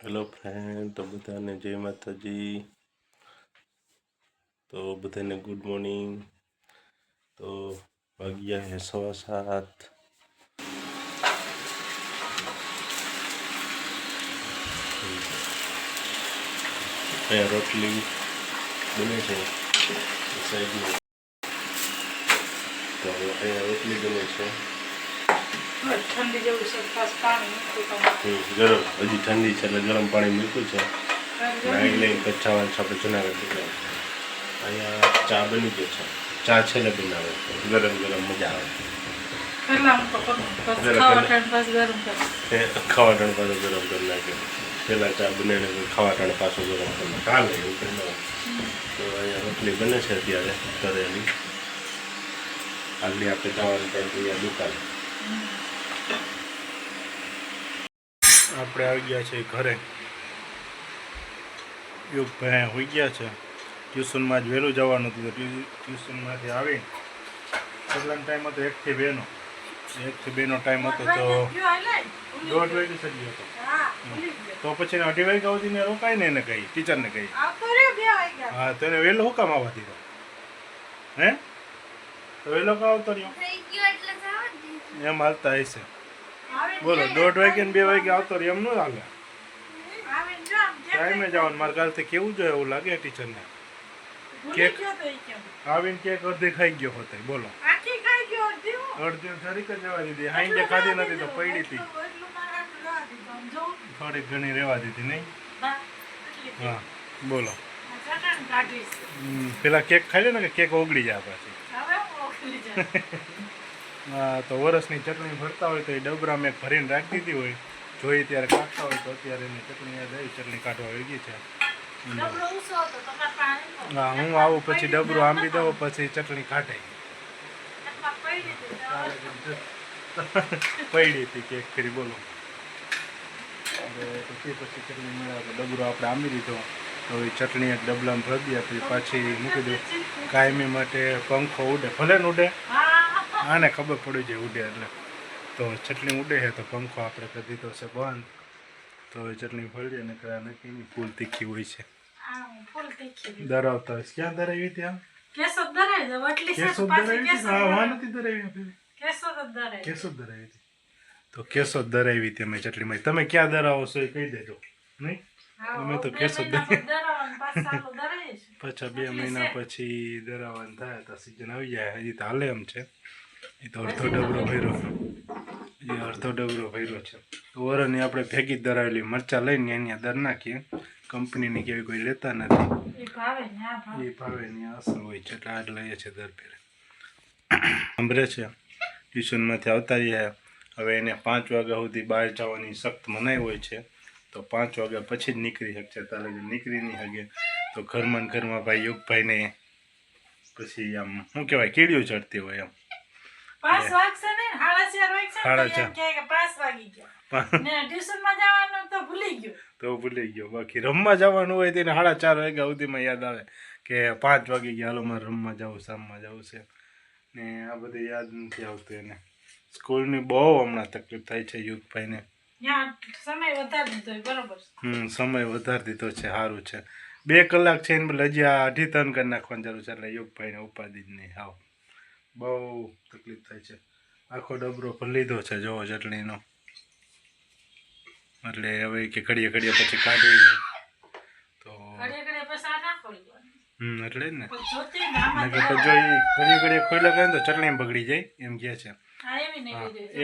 Hello friend, तो बधाने जय माताजी। तो बधाने गुड मॉर्निंग। तो वाग्या है 7:15। रोटली बने છે સાઈડમાં। તો રોટલી બને છે ठंडी जेवू છે પાસ પાણી મૂક્યું ગરમ। હજી ઠંડી છે એટલે ગરમ પાણી મૂક્યું છે। નાઈ લઈને કચ્છાવાન આપણે જુનાગઢ નીકળ્યા। અહીંયા ચા બની ગયો છે। ચા છેલ્લે બનાવે ગરમ ગરમ મજા આવે। પહેલા હું તો ખાવાટાણ પાસ ગરમ કરું ખાવાટાણ પાછું ગરમ કરી નાખ્યો। પહેલાં ચા બનાવીને ખાવાટાણ પાછું ગરમ કરી નાખ્યો કાલે એવું કરી નાખો। તો અહીંયા રોટલી બને છે અત્યારે તળેલી। હાલની આપણે જવાનું પણ અહીંયા દુકાન। આપણે આવી ગયા છે ઘરે। યુગભાઈ હોઈ ગયા છે। ટ્યુશનમાં જ વહેલું જવાનું હતું તો ટ્યુશનમાંથી આવી કેટલાનો ટાઈમ હતો 1 થી 2 નો 1 થી 2 નો ટાઈમ હતો તો 1:30 વાગે સજી હતો। તો પછી 2:30 વાગ્યા સુધીને રોકાય ને એને કહી ટીચરને કહી હા તો એને વહેલો હું કામ આવવા દીધો હે તો વહેલો કામ આવતો રહ્યો એમ હાલતા હશે। બોલો 1:30 વાગે ને 2 વાગે આવતો રહ્યો એમ ન હાલે। ટાઈમે જવાનું મારે કાલથી કેવું જોઈએ એવું લાગે ટીચરને। કેક આવીને કેક અડધી ખાઈ ગયો હોતે બોલો અડધી જરીક જ રહેવા દીધી હાઈ જે ખાધી નથી તો પડી હતી થોડીક ઘણી રહેવા દીધી નહીં હા બોલો પેલા કેક ખાઈ લે ને કે કેક ઓગળી જાય પાછી હા તો વરસની ચટણી ભરતા હોય તો એ ડબરા મેં ભરીને રાખી દીધી હોય જોઈ ત્યારે કાઢતા હોય તો અત્યારે એની ચટણી યાદ આવી ચટણી કાઢવા આવી ગઈ છે। હા હું આવું પછી ડબરું આંબી દઉં પછી ચટણી કાઢે પડી હતી કેક કરી બોલો પછી ચટણી મળ્યા ડબરો આપણે આંબી દીધો હવે ચટણી એક ડબલામાં ભરી દે પછી પાછી મૂકી દઉં કાયમી માટે પંખો ઉડે ભલે ને ઉડે આને ખબર પડી જાય ઉડે એટલે તો ચટણી ઉડે છે તો પંખો આપણે કરી દીધો છે બંધ તો હવે ચટણી ભરી અને કરા નક્કી ફૂલ તીખી હોય છે ધરાવતા ક્યાં ધરાવી ત્યાં કેશોદ ધરાવી તો કેશોદ ધરાવી હતી અમે ચટણીમાં તમે ક્યાં ધરાવો છો એ કહી દેજો નહીં અમે તો કેશોદ પાછા 2 મહિના પછી ધરાવવાનું થાય તો સિઝન આવી જાય હજી તો હાલે એમ છે એ તો અડધો ડબરો ભર્યો છે તો વરની આપણે ભેગી ધરાવેલી મરચાં લઈને અહીંયા દર નાખીએ કંપનીની કેવી કોઈ લેતા નથી એ ભાવે ની અસર હોય છે એટલે આજ લઈએ છે દર ફેરે સાંભળે છે ટ્યુશનમાંથી આવતા રહ્યા હવે એને 5 વાગ્યા સુધી બહાર જવાની સખ્ત મનાઈ હોય છે તો 5 વાગ્યા પછી જ નીકળી શકશે તારે નીકળી નહીં શકે તો ઘરમાં ભાઈ યુગભાઈને પછી આમ શું કહેવાય કીડીઓ ચડતી હોય એમ 5 વાગશે ને 5 વાગી ગયા ને ટ્યુશનમાં જવાનું તો ભૂલી ગયો બાકી રમવા જવાનું હોય તેને 4:30 વાગ્યા સુધીમાં યાદ આવે કે 5 વાગી ગયા હાલો મારે રમવા જવું શામમાં જવું છે ને આ બધું યાદ નથી આવતું એને સ્કૂલની બહુ હમણાં તકલીફ થાય છે યુગભાઈને સમય વધારી દીધો બરોબર સમય વધારી દીધો છે સારું છે 2 કલાક છે ને હજી આ 2.5-3 કરી નાખવાની જરૂર છે એટલે યુગભાઈને ઉપાધિ જ નહીં આવ બહુ તકલીફ થાય છે આખો ડબરો પર લીધો છે જોવો ચટણીનો એટલે હવે કે ઘડીએ પછી કાઢી લે તો એટલે જ ને જો ઘડીએ ખોઈલા કરે તો ચટણી બગડી જાય એમ કહે છે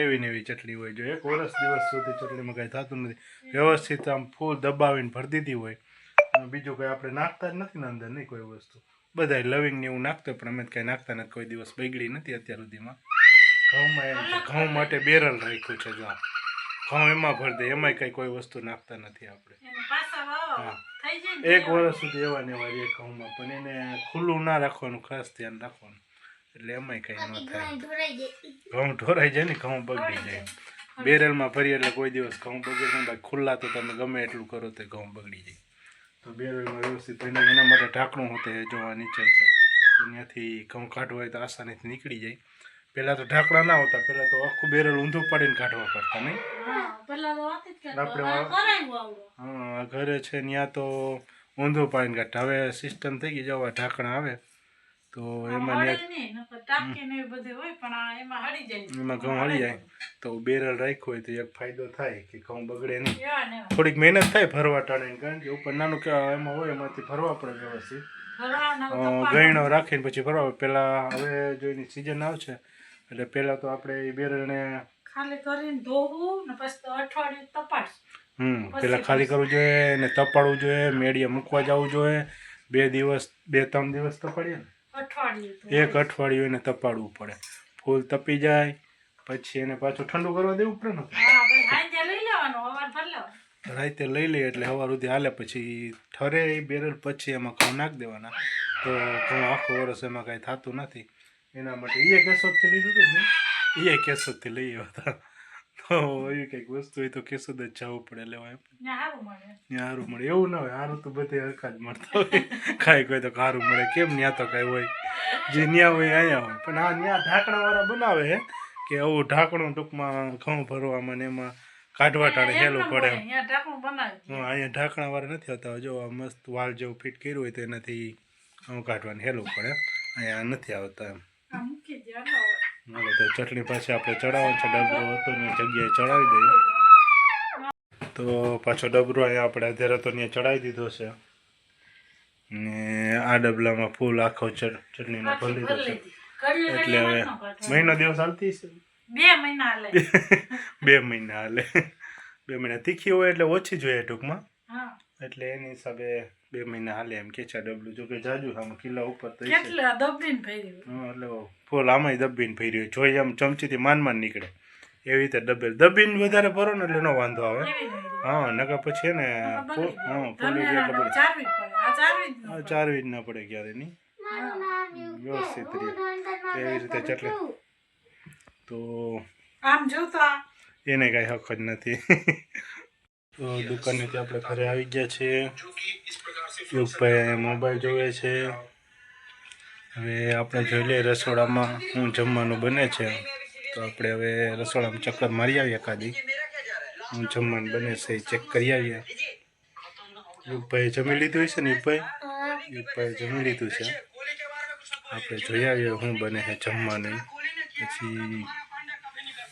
એવી ને એવી ચટણી હોય જો 1 વર્ષ દિવસ સુધી ચટણીમાં કાંઈ થતું નથી વ્યવસ્થિત આમ ફૂલ દબાવીને ભરી દીધી હોય બીજું કંઈ આપણે નાખતા જ નથી ને અંદર નહીં કોઈ વસ્તુ બધા લવિંગ ને એવું નાખતો પણ અમે કાંઈ નાખતા નથી કોઈ દિવસ બગડી નથી અત્યાર સુધીમાં ઘઉં માટે બેરલ રાખ્યું છે જો ઘઉં એમાં ભરી દે એમાંય કંઈ કોઈ વસ્તુ નાખતા નથી આપણે હા 1 વર્ષ સુધી એવા ને એવા એક ઘઉંમાં પણ એને ખુલ્લું ના રાખવાનું ખાસ ધ્યાન રાખવાનું એટલે એમાંય કંઈ ન થાય ઘઉં ઢોરાઈ જાય ને ઘઉં બગડી જાય બેરલમાં ભરીએ એટલે કોઈ દિવસ ઘઉં બગડે નહીં ભાઈ ખુલ્લા તો તમે ગમે એટલું કરો તો ઘઉં બગડી જાય તો બેરલમાં વ્યવસ્થિત ભરીને એના માટે ઢાંકણું હોતે જો આ નીચે છે ત્યાંથી ઘઉં કાઢવા હોય તો આસાનીથી નીકળી જાય પહેલાં તો ઢાંકણા ના હોતા, પહેલાં તો આખું બેરલ ઊંધું પાડીને કાઢવા પડતા નહીં. હા, ઘરે છે ત્યાં તો ઊંધું પાડીને કાઢતા. હવે સિસ્ટમ થઈ ગઈ, જવા ઢાંકણા આવે તો એમાં એમાં ઘઉં હળી જાય. તો બેરલ રાખ્યું હોય તો એક ફાયદો થાય કે ઘઉં બગડે નહીં. થોડીક મહેનત થાય ભરવા ટાણીને, કારણ કે ઉપર નાનું કે એમાં હોય એમાંથી ભરવા પડે વ્યવસ્થિત. ગયણો રાખીને પછી ભરવા. પહેલાં હવે જો એની સિઝન આવશે એટલે પહેલાં તો આપણે એ બેરલને ખાલી કરીને ધોવું ને પછી અઠવાડિયું તપાડશું. પહેલાં ખાલી કરવું જોઈએ ને તપાડવું જોઈએ, મેળીએ મૂકવા જવું જોઈએ. 2-3 દિવસ તપાડીએ ને, એક અઠવાડિયું એને તપાડવું પડે. ફૂલ તપી જાય પછી એને પાછું ઠંડુ કરવા દેવું પડે ને. રાતે લઈ લઈએ એટલે સવાર સુધી હાલે. પછી ઠરે એ બેરલ પછી એમાં ઘઉં નાખી દેવાના. તો ઘઉં આખો વર્ષ એમાં કાંઈ થતું નથી. એના માટે એ કેશોદથી લીધું હતું ને, એ કેશોદથી લઈ આવ્યા હતા. તો એવી કંઈક વસ્તુ હોય તો કેશોદ જ જવું પડે લેવા. એમ ત્યાં સારું મળે એવું ના હોય. સારું તો બધે હરખા જ મળતા હોય. કાંઈ કોઈ તો સારું મળે કેમ? ત્યાં તો કાંઈ હોય જે ત્યાં હોય અહીંયા હોય. પણ આ ત્યાં ઢાંકણાવાળા બનાવે છે કે આવું ઢાંકણું ટૂંકમાં ઘઉં ભરવામાં ને એમાં કાઢવા ટાણે હેલું પડે. અહીંયા ઢાંકણાવાળા નથી આવતા. જો આ મસ્ત વાલ જેવું ફિટ કર્યું હોય તો એનાથી ઘઉં કાઢવાનું હેલું પડે. અહીંયા નથી આવતા એમ. હાલો તો ચટણી પાછી આપણે ચડાવવાનું છે. ડબરો હતો ને જગ્યાએ ચડાવી દઈએ. તો પાછો ડબરો અહીંયા આપણે અત્યારે તો ત્યાં ચડાવી દીધો છે ને આ ડબલામાં ફૂલ આખો ચટણીનો ભરી દીધો છે. એટલે હવે મહિનો દિવસ હાલતી છે. 2 મહિના હાલે. 2 મહિના હાલે. 2 મહિના તીખી હોય એટલે ઓછી જોઈએ ટૂંકમાં. એટલે એની હિસાબે 2 મહિના હાલે એમ કે છે ડબલું. જો કે જાજુ આમ કિલ્લા ઉપર તો એટલે ફૂલ આમાંય દબીને ભર્યું જોઈએ આમ ચમચીથી માન નીકળે એવી રીતે દબીને વધારે ભરો ને એટલે એનો વાંધો આવે. હા, નકર પછી ને ચારવી જ ના પડે ક્યારે નહીં. વ્યવસ્થિત એવી રીતે ચટણી તો આમ જોતા એને કાંઈ હક જ નથી. તો દુકાનેથી આપણે ઘરે આવી ગયા છીએ. યુગભાઈ મોબાઈલ જોવે છે. હવે આપણે જોઈ લઈએ રસોડામાં શું જમવાનું બને છે. તો આપણે હવે રસોડામાં ચક્કર મારી આવીએ એકાદી. શું જમવાનું બને છે એ ચેક કરી આવીએ. યુગભાઈ જમી લીધું હશે ને? યુગભાઈ જમી લીધું છે. આપણે જોઈ આવીએ શું બને છે જમવાનું. પછી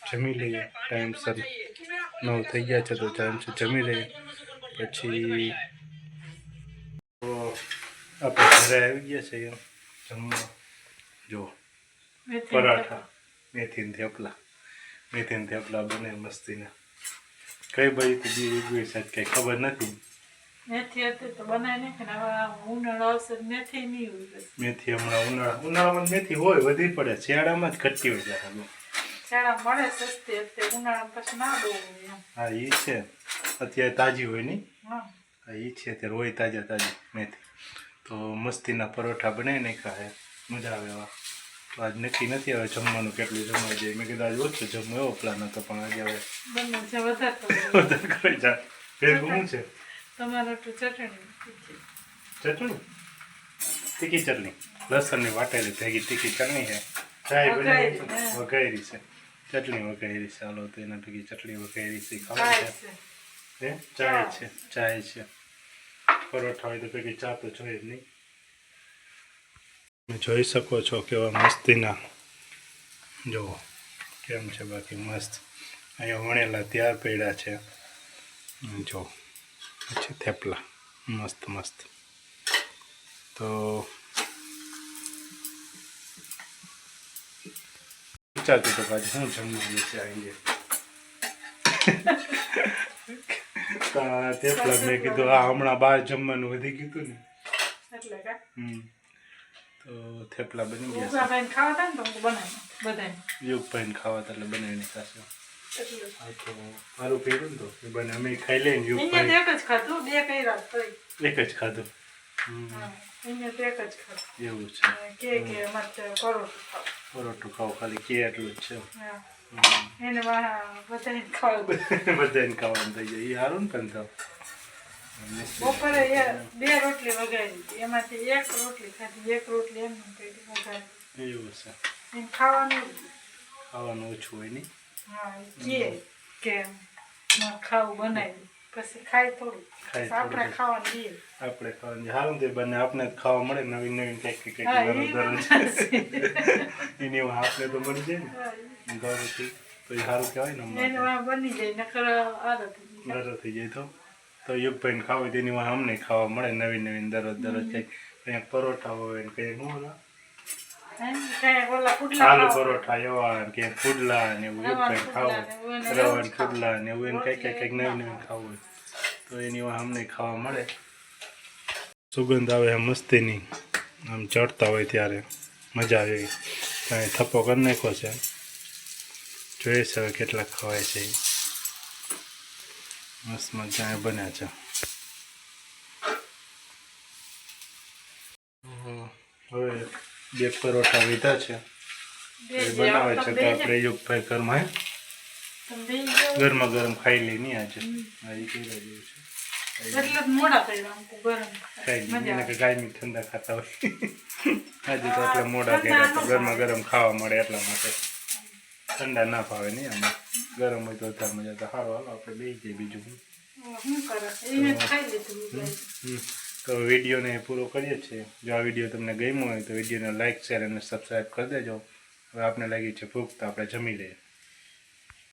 જમી લઈએ ટાઈમસર. 9 થઈ ગયા છે તો ટાઈમસર જમી લઈએ. પછી આપણે ઘરે આવી ગયા છે જમવા. જો પરાઠા, મેથીના થેપલા બને મસ્તીના. કઈ બાજુ તો બીજી સાહેબ કઈ ખબર નથી. મેથી હતી તો બનાવી નાખે. ઉનાળો આવશે મેથી નહીં હોય. મેથી હમણાં ઉનાળામાં મેથી હોય વધી પડે. શિયાળામાં જ ઘટતી હોય ત્યારે. શિયાળા મળે સસ્તી. અત્યારે ઉનાળા પછી ના બહુ હોય. હા એ છે. અત્યારે તાજી હોય નહીં. હા એ છે અત્યારે હોય તાજી મેથી. તો મસ્તીના પરોઠા બનાવી નાખ્યા. મજા આવે એવા. તો આજ નક્કી નથી હવે જમવાનું કેટલું જમવા જાય. મેં કીધું આજ ઓછું જમવું એવો પ્લાન હતો પણ આજે હવે વધારે કરી જાય. ભેગું છે તમારે ચટણી તીખી ચટણી લસણની વાટેલી ભેગી તીખી ચટણી છે. ચાય બનાવી વઘારી છે. ચટણી વઘારી છે. હાલો તો એના ભેગી ચટણી વઘારી છે. ખાવા છે. ચાય છે. પરોઠા હોય તો ભેગી ચા તો જોઈએ જ નહીં. તમે જોઈ શકો છો કેવા મસ્તીના. જુઓ કેમ છે બાકી મસ્ત. અહીંયા વણેલા ત્યાર પડ્યા છે. જો પછી થેપલા મસ્ત. તો વિચારતું તો પાછું શું જમવાનું છે આવી થેપલા. મેં કીધું આ હમણાં બહાર જમવાનું વધી ગયું ને તો થેપલા બની ગયા. યુગભાઈને ખાવા હતા એટલે બનાવી નાખાશે. મારું પેલું ને તો એ બને અમે ખાઈ લઈને યુગભાઈ એક જ ખાધું. એક જ ખાધું. એવું છે. પરોઠું ખાવ ખાલી કે એટલું જ છે. બધાને ખાવાનું થઈ જાય. એ સારું ને પણ થાવ. બપોરે 2 રોટલી વગાડી એમાંથી 1 રોટલી ખાધી. 1 રોટલી એમ વગાડી. એવું છે. ખાવાનું ખાવાનું ઓછું હોય નહીં. હા કે ખાવું બનાવી પછી ખાય થોડું ખાય આપણે થોડું. ખાવાનું દઈએ. આપણે ખાવાનું સારું તે બને આપણે જ ખાવા મળે નવીન નવીન કંઈક હા, એ દરરોજ એની આપણે તો મળી જાય ને ઘરેથી તો એ સારું કહેવાય ને એને અમને વાં બની જાય નકર આદત ઘરે થઈ જાય તો યુગભાઈને ખાવું હોય તેની વાંહે અમને ખાવા મળે નવીન નવીન દરરોજ કંઈક કંઈક પરોઠા હોય ને કંઈક શું હોય? કાંઈ ઓલા પુડલા આલુ ખાવા. પરોઠા એવા ને કે પુડલા ને એવું યુગભાઈને ખાવું રવા પુડલા ને એવું એને કંઈક નવીન નવીન ખાવું હોય તો એની વાંહે અમને ખાવા મળે. સુગંધ આવે એમ મસ્તીની આમ ચડતા હોય ત્યારે મજા આવે એવી. કાંઈ થપ્પો કરી નાખ્યો છે જોઈએ છે હવે કેટલાક ખવાય છે એ. મસ્ત મજા બન્યા છે. હવે બે પરોઠા લીધા છે એ બનાવે છે તો આપણે યુગભાઈ ઘરમાં ગરમા ગરમ ખાઈ લઈ નહીં આજે આ એ કહેવા જેવું છે. એટલે જ મોડા કર્યા આમ તો ગરમ ખાઈ લઈએ એને કે ગાયની ઠંડા ખાતા હોય આજે તો એટલે મોડા કર્યા તો ગરમા ગરમ ખાવા મળે એટલા માટે. ઠંડા ના ભાવે નહીં આમાં ગરમ હોય તો વધારે મજા તો સારું હાલો આપણે બેસી જઈએ બીજું શું. શું કરે એને ખાઈ લીધું. તો વિડીયોને પૂરો કરીએ છીએ. જો આ વિડીયો તમને ગમ્યો હોય તો વિડીયોને લાઇક શેર અને સબસ્ક્રાઈબ કરી દેજો. હવે આપણે લાગી છે ભૂખ તો આપણે જમી લઈએ.